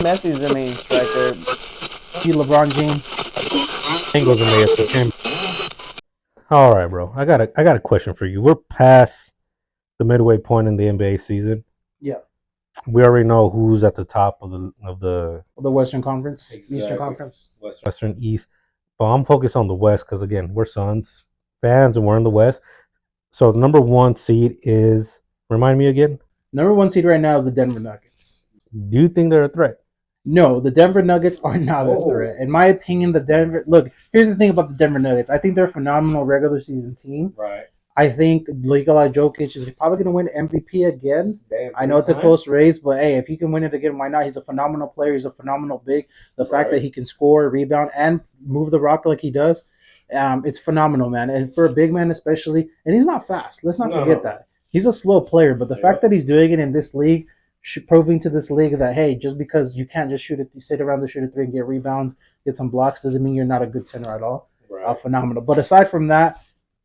Messi's the main striker. See LeBron James. Bengals in the AFC Championship. All right, bro. I got a question for you. We're past the midway point in the NBA season. Yeah. We already know who's at the top of the Western Conference, exactly. Eastern Conference, Western East. But I'm focused on the West because again, we're Suns fans and we're in the West. So the number 1 seed is, remind me again. Number 1 seed right now is the Denver Nuggets. Do you think they're a threat? No, the Denver Nuggets are not a threat. In my opinion, here's the thing about the Denver Nuggets. I think they're a phenomenal regular season team. Right. I think Nikola Jokic is probably going to win MVP again. I know it's a close race, but hey, if he can win it again, why not? He's a phenomenal player. He's a phenomenal big. The fact that he can score, rebound, and move the rock like he does, it's phenomenal, man. And for a big man especially, and he's not fast. Let's not forget that. He's a slow player, but the fact that he's doing it in this league, proving to this league that, hey, just because you can't just shoot it, you sit around the shoot a three and get rebounds, get some blocks, doesn't mean you're not a good center at all. Right. Phenomenal. But aside from that,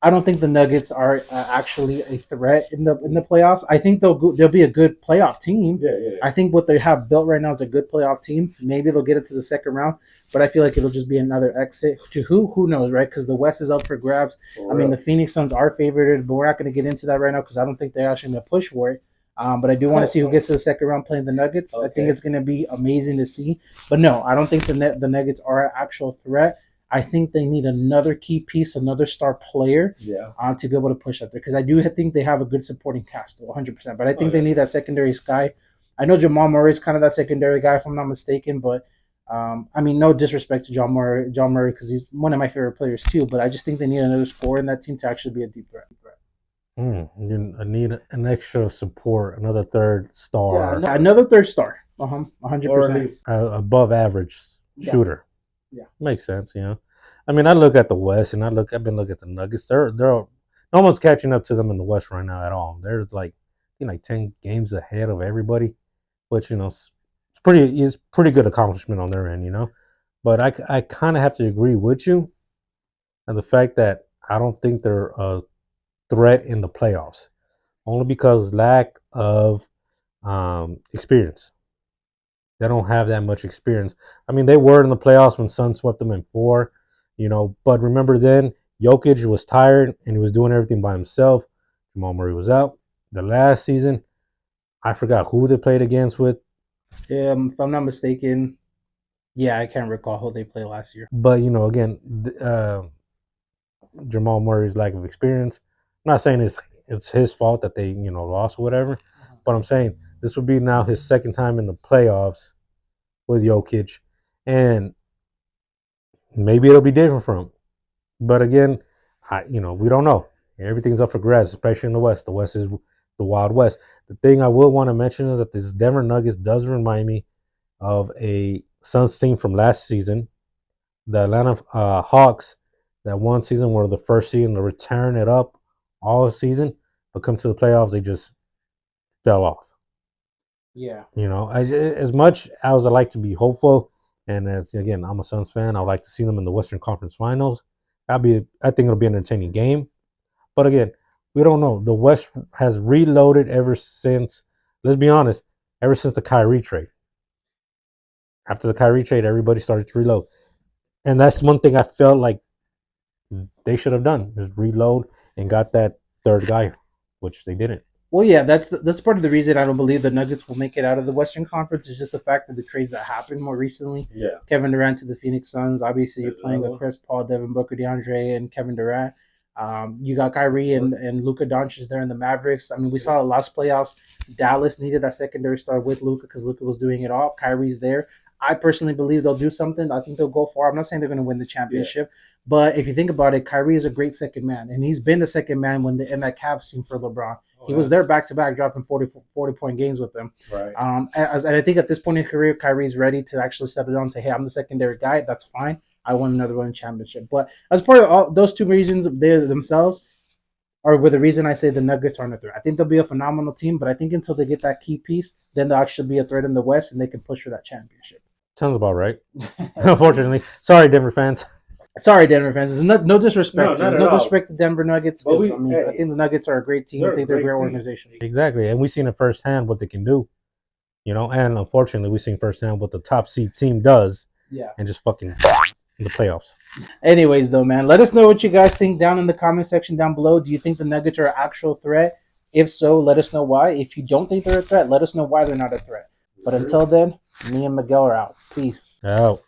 I don't think the Nuggets are actually a threat in the playoffs. I think they'll be a good playoff team. Yeah. I think what they have built right now is a good playoff team. Maybe they'll get it to the second round, but I feel like it'll just be another exit to who knows, right? Because the West is up for grabs. I mean, the Phoenix Suns are favored, but we're not going to get into that right now because I don't think they're actually going to push for it. But I do want to see who gets to the second round playing the Nuggets. Okay. I think it's going to be amazing to see. But no, I don't think the Nuggets are an actual threat. I think they need another key piece, another star player to be able to push up there. Because I do think they have a good supporting cast, 100%. But I think they need that secondary guy. I know Jamal Murray is kind of that secondary guy, if I'm not mistaken. But, I mean, no disrespect to John Murray, because he's one of my favorite players too. But I just think they need another scorer in that team to actually be a deep threat. You need an extra support, another third star. Yeah, another third star. 100%. Or at least above average shooter. Yeah, makes sense. I mean, I look at the West, and I've been looking at the Nuggets. They're no one's catching up to them in the West right now at all. They're like 10 games ahead of everybody, which it's pretty good accomplishment on their end, But I kind of have to agree with you, and the fact that I don't think they're a threat in the playoffs, only because lack of experience. They don't have that much experience. I mean, they were in the playoffs when Sun swept them in 4, But remember then, Jokic was tired and he was doing everything by himself. Jamal Murray was out. The last season, I forgot who they played against with. If I'm not mistaken, I can't recall who they played last year. But, again, Jamal Murray's lack of experience. I'm not saying it's his fault that they, lost or whatever. But I'm saying this will be now his second time in the playoffs with Jokic, and maybe it'll be different for him. But again, we don't know. Everything's up for grabs, especially in the West. The West is the Wild West. The thing I will want to mention is that this Denver Nuggets does remind me of a Suns team from last season, the Atlanta Hawks. That one season were the first season to return it up all season, but come to the playoffs, they just fell off. Yeah. As much as I like to be hopeful, and as again, I'm a Suns fan, I would like to see them in the Western Conference Finals. I think it'll be an entertaining game. But again, we don't know. The West has reloaded ever since, let's be honest, ever since the Kyrie trade. After the Kyrie trade, everybody started to reload. And that's one thing I felt like they should have done, is reload and got that third guy, which they didn't. Well, yeah, that's part of the reason I don't believe the Nuggets will make it out of the Western Conference. Is just the fact that the trades that happened more recently. Yeah. Kevin Durant to the Phoenix Suns. Obviously, you're playing with Chris Paul, Devin Booker, DeAndre, and Kevin Durant. You got Kyrie and Luka Doncic there in the Mavericks. I mean, we saw the last playoffs. Dallas needed that secondary star with Luka because Luka was doing it all. Kyrie's there. I personally believe they'll do something. I think they'll go far. I'm not saying they're going to win the championship, but if you think about it, Kyrie is a great second man, and he's been the second man when in that Cavs team for LeBron. He was there back-to-back, dropping 40-point games with them. Right. And I think at this point in his career, Kyrie's ready to actually settle down and say, hey, I'm the secondary guy. That's fine. I want another one championship. But as part of all those two reasons, they themselves are the reason I say the Nuggets aren't a threat. I think they'll be a phenomenal team, but I think until they get that key piece, then they'll actually be a threat in the West, and they can push for that championship. Sounds about right. Unfortunately. Sorry, Denver fans. Sorry, Denver fans. There's no disrespect. There's no disrespect to Denver Nuggets. I think the Nuggets are a great team. I think they're a great organization. Exactly. And we've seen it firsthand what they can do. you know. And unfortunately, we seen firsthand what the top seed team does. Yeah. And just fucking in the playoffs. Anyways, though, man, let us know what you guys think down in the comment section down below. Do you think the Nuggets are an actual threat? If so, let us know why. If you don't think they're a threat, let us know why they're not a threat. But until then, me and Miguel are out. Peace. Out.